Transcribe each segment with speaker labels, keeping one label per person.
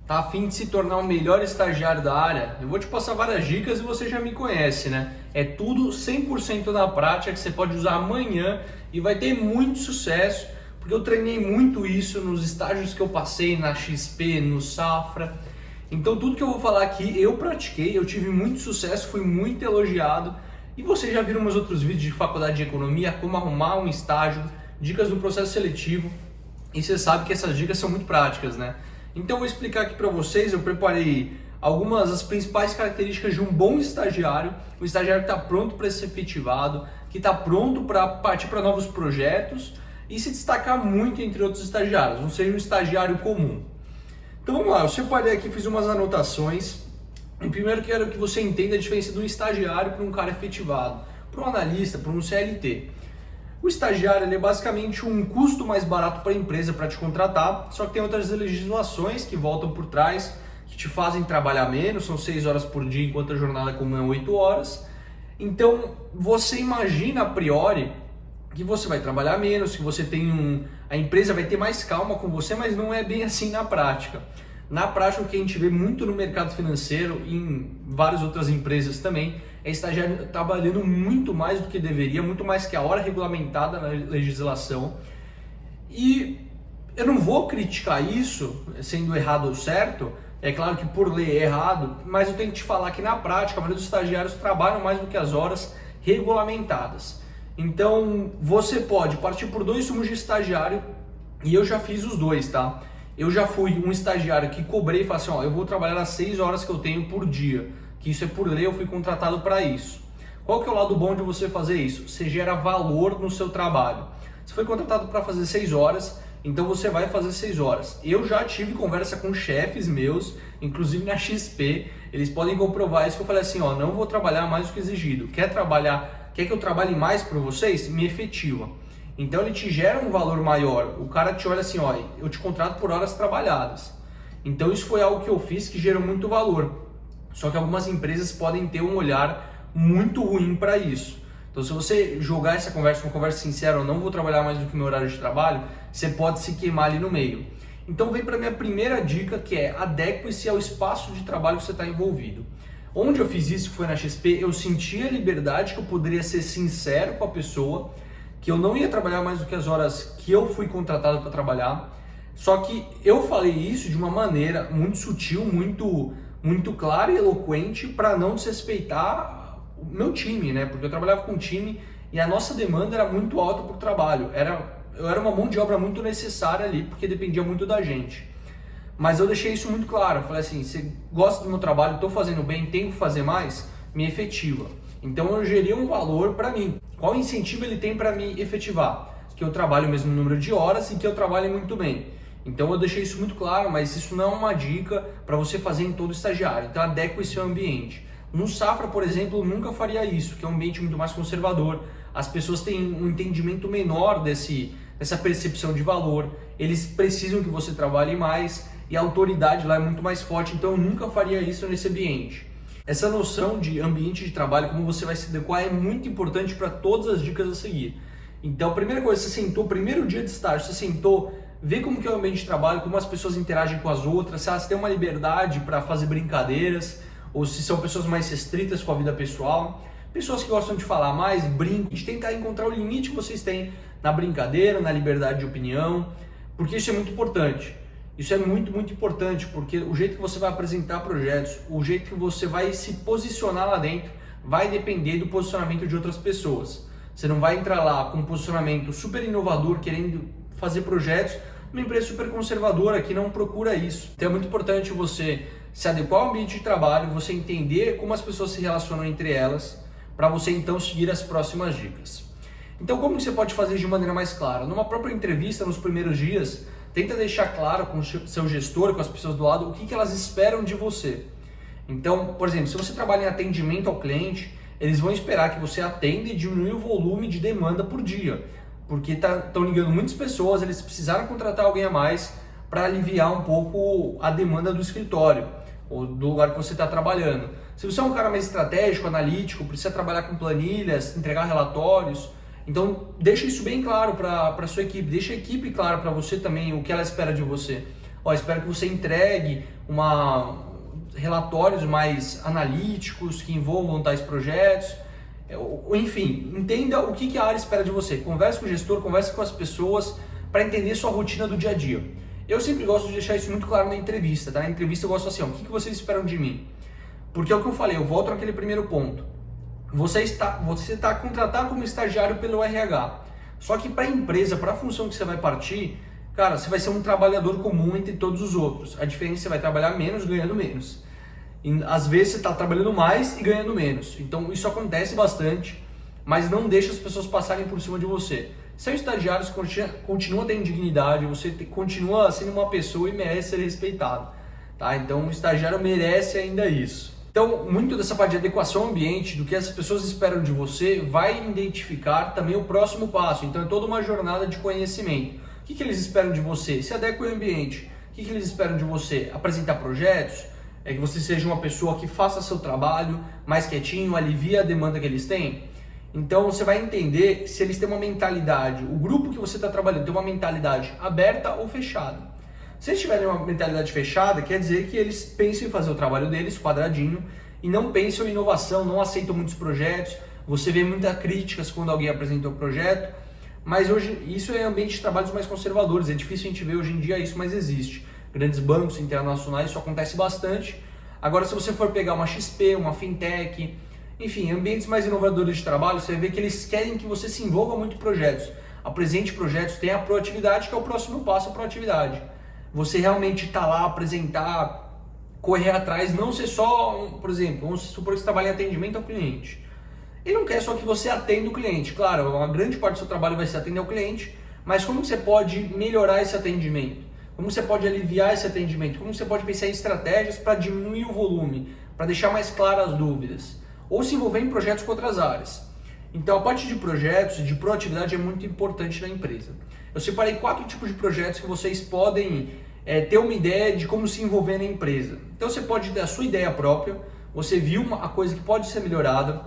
Speaker 1: Tá a fim de se tornar o melhor estagiário da área? Eu vou te passar várias dicas e você já me conhece, né? É tudo 100% na prática que você pode usar amanhã e vai ter muito sucesso, porque eu treinei muito isso nos estágios que eu passei na XP, no Safra. Então tudo que eu vou falar aqui eu pratiquei, eu tive muito sucesso, fui muito elogiado. E você já viu meus outros vídeos de faculdade de economia, como arrumar um estágio, dicas do processo seletivo, e você sabe que essas dicas são muito práticas, né? Então eu vou explicar aqui para vocês, eu preparei algumas das principais características de um bom estagiário, um estagiário que está pronto para ser efetivado, que está pronto para partir para novos projetos e se destacar muito entre outros estagiários, não seja um estagiário comum. Então vamos lá, eu separei aqui, fiz umas anotações. E primeiro quero que você entenda a diferença de um estagiário para um cara efetivado, para um analista, para um CLT. O estagiário ele é basicamente um custo mais barato para a empresa para te contratar, só que tem outras legislações que voltam por trás, que te fazem trabalhar menos, são 6 horas por dia, enquanto a jornada comum é 8 horas. Então você imagina a priori que você vai trabalhar menos, que você tem a empresa vai ter mais calma com você, mas não é bem assim na prática. Na prática, o que a gente vê muito no mercado financeiro e em várias outras empresas também, é estagiário trabalhando muito mais do que deveria, muito mais que a hora regulamentada na legislação. E eu não vou criticar isso, sendo errado ou certo, é claro que por lei é errado, mas eu tenho que te falar que na prática, a maioria dos estagiários trabalham mais do que as horas regulamentadas. Então, você pode partir por 2 rumos de estagiário, e eu já fiz os dois, tá? Eu já fui um estagiário que cobrei e falei assim, ó, eu vou trabalhar as 6 horas que eu tenho por dia, que isso é por lei, eu fui contratado para isso. Qual que é o lado bom de você fazer isso? Você gera valor no seu trabalho. Você foi contratado para fazer 6 horas, então você vai fazer 6 horas. Eu já tive conversa com chefes meus, inclusive na XP, eles podem comprovar isso, que eu falei assim, ó, não vou trabalhar mais do que exigido. Quer que eu trabalhe mais para vocês? Me efetiva. Então ele te gera um valor maior, o cara te olha assim, ó, eu te contrato por horas trabalhadas. Então isso foi algo que eu fiz que gerou muito valor. Só que algumas empresas podem ter um olhar muito ruim para isso. Então se você jogar essa conversa, uma conversa sincera, eu não vou trabalhar mais do que o meu horário de trabalho, você pode se queimar ali no meio. Então vem para minha primeira dica, que é adeque-se ao espaço de trabalho que você está envolvido. Onde eu fiz isso, que foi na XP, eu senti a liberdade que eu poderia ser sincero com a pessoa, que eu não ia trabalhar mais do que as horas que eu fui contratado para trabalhar, só que eu falei isso de uma maneira muito sutil, muito clara e eloquente para não desrespeitar o meu time, né? Porque eu trabalhava com um time e a nossa demanda era muito alta por trabalho, eu era uma mão de obra muito necessária ali, porque dependia muito da gente. Mas eu deixei isso muito claro, eu falei assim, você gosta do meu trabalho, estou fazendo bem, tenho que fazer mais, me efetiva. Então eu gerei um valor para mim. Qual incentivo ele tem para me efetivar? Que eu trabalhe o mesmo número de horas e que eu trabalhe muito bem. Então eu deixei isso muito claro, mas isso não é uma dica para você fazer em todo estagiário. Então adeque esse seu ambiente. No Safra, por exemplo, eu nunca faria isso, que é um ambiente muito mais conservador. As pessoas têm um entendimento menor dessa percepção de valor. Eles precisam que você trabalhe mais e a autoridade lá é muito mais forte. Então eu nunca faria isso nesse ambiente. Essa noção de ambiente de trabalho, como você vai se adequar, é muito importante para todas as dicas a seguir. Então, a primeira coisa, você sentou, primeiro dia de estágio, você sentou, vê como que é o ambiente de trabalho, como as pessoas interagem com as outras, se elas têm uma liberdade para fazer brincadeiras, ou se são pessoas mais restritas com a vida pessoal, pessoas que gostam de falar mais, brincam, de tentar encontrar o limite que vocês têm na brincadeira, na liberdade de opinião, porque isso é muito importante. Isso é muito importante, porque o jeito que você vai apresentar projetos, o jeito que você vai se posicionar lá dentro, vai depender do posicionamento de outras pessoas. Você não vai entrar lá com um posicionamento super inovador, querendo fazer projetos, numa empresa super conservadora que não procura isso. Então é muito importante você se adequar ao ambiente de trabalho, você entender como as pessoas se relacionam entre elas, para você então seguir as próximas dicas. Então como que você pode fazer de maneira mais clara? Numa própria entrevista, nos primeiros dias, tenta deixar claro com o seu gestor, com as pessoas do lado, o que elas esperam de você. Então, por exemplo, se você trabalha em atendimento ao cliente, eles vão esperar que você atenda e diminua o volume de demanda por dia, porque estão ligando muitas pessoas, eles precisaram contratar alguém a mais para aliviar um pouco a demanda do escritório ou do lugar que você está trabalhando. Se você é um cara mais estratégico, analítico, precisa trabalhar com planilhas, entregar relatórios, então deixa isso bem claro para a sua equipe, deixa a equipe clara para você também o que ela espera de você. Ó, espero que você entregue relatórios mais analíticos que envolvam tais projetos. Enfim, entenda o que a área espera de você. Converse com o gestor, converse com as pessoas para entender sua rotina do dia a dia. Eu sempre gosto de deixar isso muito claro na entrevista, tá? Na entrevista eu gosto assim, ó, o que vocês esperam de mim? Porque é o que eu falei, eu volto naquele primeiro ponto. Você está contratado como estagiário pelo RH. Só que para a empresa, para a função que você vai partir, cara, você vai ser um trabalhador comum entre todos os outros. A diferença é que você vai trabalhar menos ganhando menos. E, às vezes você está trabalhando mais e ganhando menos. Então isso acontece bastante, mas não deixa as pessoas passarem por cima de você. Ser estagiário, você continua tendo dignidade, você continua sendo uma pessoa e merece ser respeitado. Tá? Então o estagiário merece ainda isso. Então, muito dessa parte de adequação ao ambiente, do que as pessoas esperam de você, vai identificar também o próximo passo. Então, é toda uma jornada de conhecimento. O que eles esperam de você? Se adequa ao ambiente. O que eles esperam de você? Apresentar projetos? Que você seja uma pessoa que faça seu trabalho mais quietinho, alivia a demanda que eles têm? Então, você vai entender se eles têm uma mentalidade, o grupo que você está trabalhando tem uma mentalidade aberta ou fechada. Se eles tiverem uma mentalidade fechada, quer dizer que eles pensam em fazer o trabalho deles, quadradinho, e não pensam em inovação, não aceitam muitos projetos. Você vê muitas críticas quando alguém apresenta um projeto, mas hoje isso é ambiente de trabalhos mais conservadores, é difícil a gente ver hoje em dia isso, mas existe. Grandes bancos internacionais, isso acontece bastante. Agora, se você for pegar uma XP, uma fintech, enfim, ambientes mais inovadores de trabalho, você vai ver que eles querem que você se envolva muito em projetos. Apresente projetos, tenha a proatividade, que é o próximo passo, a proatividade. Você realmente está lá, apresentar, correr atrás, não ser só, por exemplo, vamos supor que você trabalha em atendimento ao cliente. Ele não quer só que você atenda o cliente. Claro, uma grande parte do seu trabalho vai ser atender ao cliente, mas como você pode melhorar esse atendimento? Como você pode aliviar esse atendimento? Como você pode pensar em estratégias para diminuir o volume, para deixar mais claras as dúvidas? Ou se envolver em projetos com outras áreas. Então, a parte de projetos, de proatividade é muito importante na empresa. Eu separei 4 tipos de projetos que vocês podem ter uma ideia de como se envolver na empresa. Então, você pode ter a sua ideia própria, você viu a coisa que pode ser melhorada.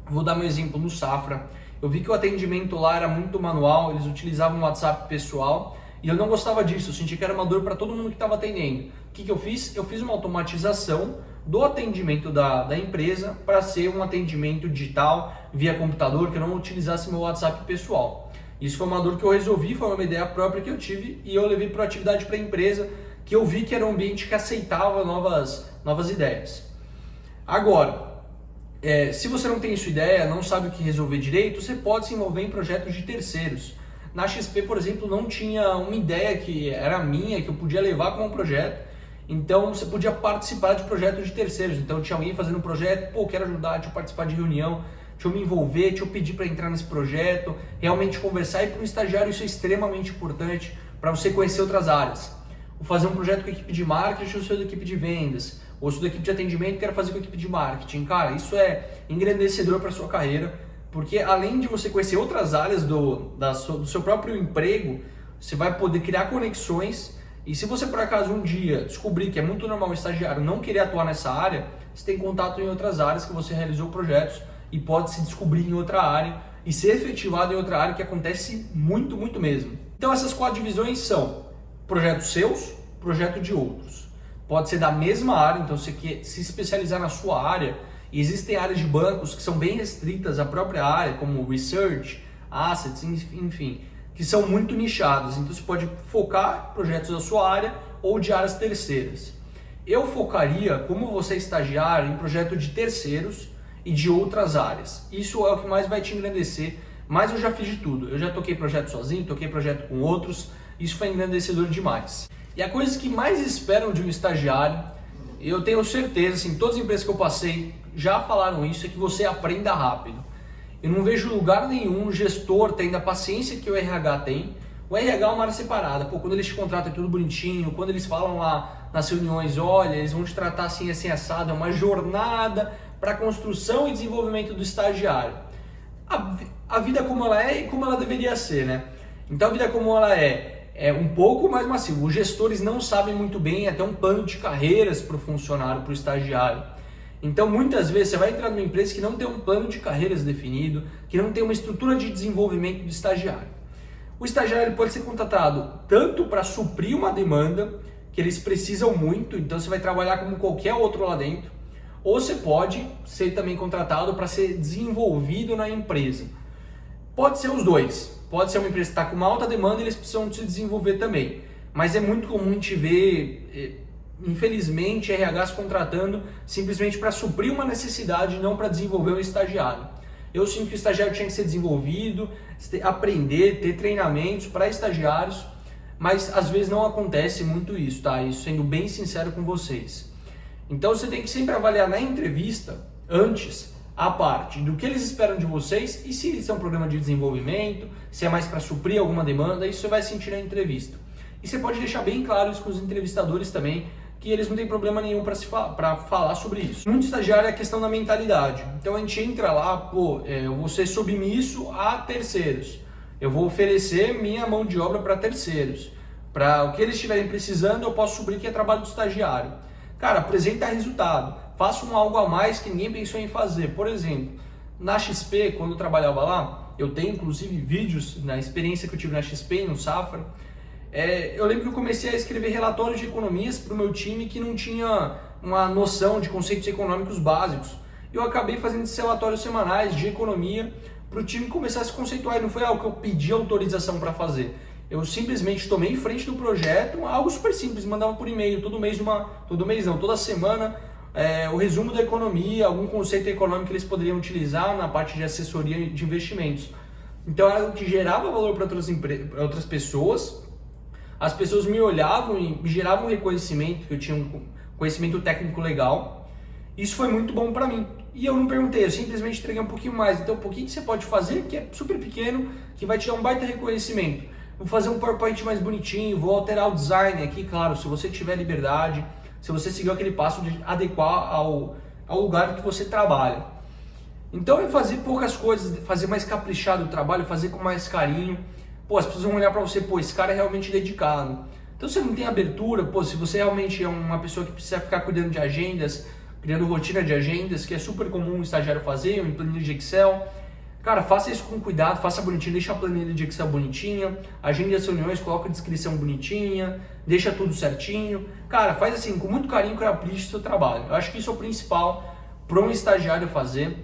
Speaker 1: Vou dar meu exemplo no Safra. Eu vi que o atendimento lá era muito manual, eles utilizavam o WhatsApp pessoal e eu não gostava disso, eu senti que era uma dor para todo mundo que estava atendendo. O que eu fiz? Eu fiz uma automatização do atendimento da empresa para ser um atendimento digital via computador, que eu não utilizasse meu WhatsApp pessoal. Isso foi uma dor que eu resolvi, foi uma ideia própria que eu tive e eu levei proatividade para a empresa, que eu vi que era um ambiente que aceitava novas ideias. Agora, se você não tem sua ideia, não sabe o que resolver direito, você pode se envolver em projetos de terceiros. Na XP, por exemplo, não tinha uma ideia que era minha, que eu podia levar como um projeto. Então você podia participar de projetos de terceiros. Então tinha alguém fazendo um projeto, pô, quero ajudar, deixa eu participar de reunião, deixa eu me envolver, deixa eu pedir para entrar nesse projeto, realmente conversar. E para um estagiário isso é extremamente importante para você conhecer outras áreas. Vou fazer um projeto com a equipe de marketing, eu sou da equipe de vendas, ou sou da equipe de atendimento, quero fazer com a equipe de marketing. Cara, isso é engrandecedor para a sua carreira, porque além de você conhecer outras áreas do seu próprio emprego, você vai poder criar conexões. E se você por acaso um dia descobrir que é muito normal um estagiário não querer atuar nessa área, você tem contato em outras áreas que você realizou projetos e pode se descobrir em outra área e ser efetivado em outra área, que acontece muito, muito mesmo. Então essas 4 divisões são projetos seus, projeto de outros. Pode ser da mesma área, então você quer se especializar na sua área. E existem áreas de bancos que são bem restritas à própria área, como Research, Assets, enfim, que são muito nichados. Então você pode focar em projetos da sua área ou de áreas terceiras. Eu focaria, como você é estagiário, em projetos de terceiros e de outras áreas. Isso é o que mais vai te engrandecer, mas eu já fiz de tudo. Eu já toquei projeto sozinho, toquei projeto com outros, isso foi engrandecedor demais. E a coisa que mais esperam de um estagiário, eu tenho certeza, assim, todas as empresas que eu passei já falaram isso, é que você aprenda rápido. Eu não vejo lugar nenhum gestor tendo a paciência que o RH tem. O RH é uma área separada. Pô, quando eles te contratam é tudo bonitinho, quando eles falam lá nas reuniões, olha, eles vão te tratar assim, assim, assado, é uma jornada para a construção e desenvolvimento do estagiário. A vida como ela é e como ela deveria ser, né? Então a vida como ela é um pouco mais massiva. Os gestores não sabem muito bem até um plano de carreiras para o funcionário, para o estagiário. Então, muitas vezes, você vai entrar numa empresa que não tem um plano de carreiras definido, que não tem uma estrutura de desenvolvimento do estagiário. O estagiário pode ser contratado tanto para suprir uma demanda, que eles precisam muito, então você vai trabalhar como qualquer outro lá dentro, ou você pode ser também contratado para ser desenvolvido na empresa. Pode ser os dois, pode ser uma empresa que está com uma alta demanda e eles precisam se desenvolver também, mas é muito comum te ver, infelizmente, RHs contratando simplesmente para suprir uma necessidade, não para desenvolver um estagiário. Eu sinto que o estagiário tinha que ser desenvolvido, aprender, ter treinamentos para estagiários, mas às vezes não acontece muito isso, tá? Isso sendo bem sincero com vocês. Então você tem que sempre avaliar na entrevista, antes, a parte do que eles esperam de vocês e se isso é um programa de desenvolvimento, se é mais para suprir alguma demanda, isso você vai sentir na entrevista. E você pode deixar bem claro isso com os entrevistadores também, que eles não têm problema nenhum para falar sobre isso. Muito estagiário é a questão da mentalidade. Então a gente entra lá, eu vou ser submisso a terceiros. Eu vou oferecer minha mão de obra para terceiros. Para o que eles estiverem precisando, eu posso suprir que é trabalho do estagiário. Cara, apresenta resultado. Faça algo a mais que ninguém pensou em fazer. Por exemplo, na XP, quando eu trabalhava lá, eu tenho inclusive vídeos na experiência que eu tive na XP e no Safra. Eu lembro que eu comecei a escrever relatórios de economias para o meu time que não tinha uma noção de conceitos econômicos básicos. Eu acabei fazendo esses relatórios semanais de economia para o time começar a se conceituar. E não foi algo que eu pedi autorização para fazer. Eu simplesmente tomei em frente do projeto, algo super simples, mandava por e-mail, toda semana, o resumo da economia, algum conceito econômico que eles poderiam utilizar na parte de assessoria de investimentos. Então era algo que gerava valor para outras pessoas. As pessoas me olhavam e me geravam um reconhecimento, que eu tinha um conhecimento técnico legal. Isso foi muito bom para mim. E eu não perguntei, eu simplesmente entreguei um pouquinho mais. Então, um pouquinho que você pode fazer, que é super pequeno, que vai te dar um baita reconhecimento. Vou fazer um PowerPoint mais bonitinho, vou alterar o design aqui, claro, se você tiver liberdade, se você seguir aquele passo de adequar ao lugar que você trabalha. Então, é fazer poucas coisas, fazer mais caprichado o trabalho, fazer com mais carinho. As pessoas vão olhar para você, esse cara é realmente dedicado. Então, você não tem abertura, se você realmente é uma pessoa que precisa ficar cuidando de agendas, criando rotina de agendas, que é super comum o estagiário fazer, em planilha de Excel. Cara, faça isso com cuidado, faça bonitinho, deixa a planilha de Excel bonitinha, agende as reuniões, coloca a descrição bonitinha, deixa tudo certinho. Cara, faz assim, com muito carinho, capricho o seu trabalho. Eu acho que isso é o principal para um estagiário fazer.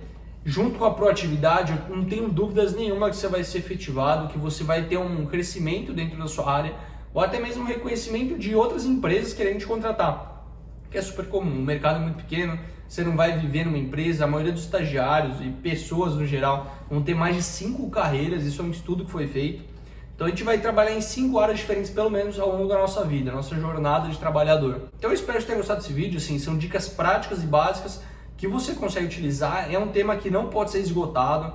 Speaker 1: Junto com a proatividade, eu não tenho dúvidas nenhuma que você vai ser efetivado, que você vai ter um crescimento dentro da sua área, ou até mesmo um reconhecimento de outras empresas querendo te contratar, que é super comum. O mercado é muito pequeno, você não vai viver numa empresa, a maioria dos estagiários e pessoas no geral vão ter mais de 5 carreiras, isso é um estudo que foi feito. Então a gente vai trabalhar em 5 áreas diferentes, pelo menos ao longo da nossa vida, nossa jornada de trabalhador. Então eu espero que você tenha gostado desse vídeo, são dicas práticas e básicas que você consegue utilizar. É um tema que não pode ser esgotado,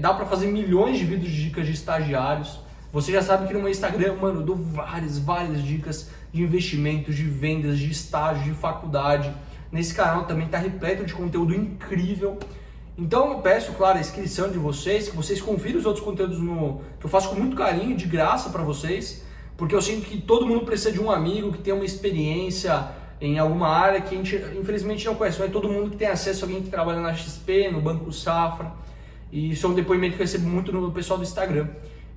Speaker 1: dá para fazer milhões de vídeos de dicas de estagiários. Você já sabe que no meu Instagram, eu dou várias dicas de investimentos, de vendas, de estágio, de faculdade. Nesse canal também está repleto de conteúdo incrível. Então eu peço, claro, a inscrição de vocês, que vocês confiram os outros conteúdos que eu faço com muito carinho, de graça para vocês, porque eu sinto que todo mundo precisa de um amigo que tem uma experiência em alguma área que a gente infelizmente não conhece. Não é todo mundo que tem acesso a alguém que trabalha na XP, no Banco Safra. E isso é um depoimento que eu recebo muito no pessoal do Instagram.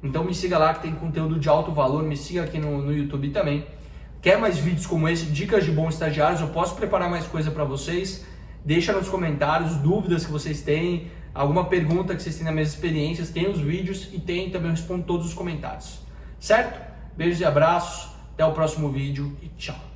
Speaker 1: Então me siga lá que tem conteúdo de alto valor, me siga aqui no YouTube também. Quer mais vídeos como esse, dicas de bons estagiários? Eu posso preparar mais coisa para vocês. Deixa nos comentários dúvidas que vocês têm, alguma pergunta que vocês têm nas minhas experiências. Tem os vídeos e também eu respondo todos os comentários. Certo? Beijos e abraços, até o próximo vídeo e tchau!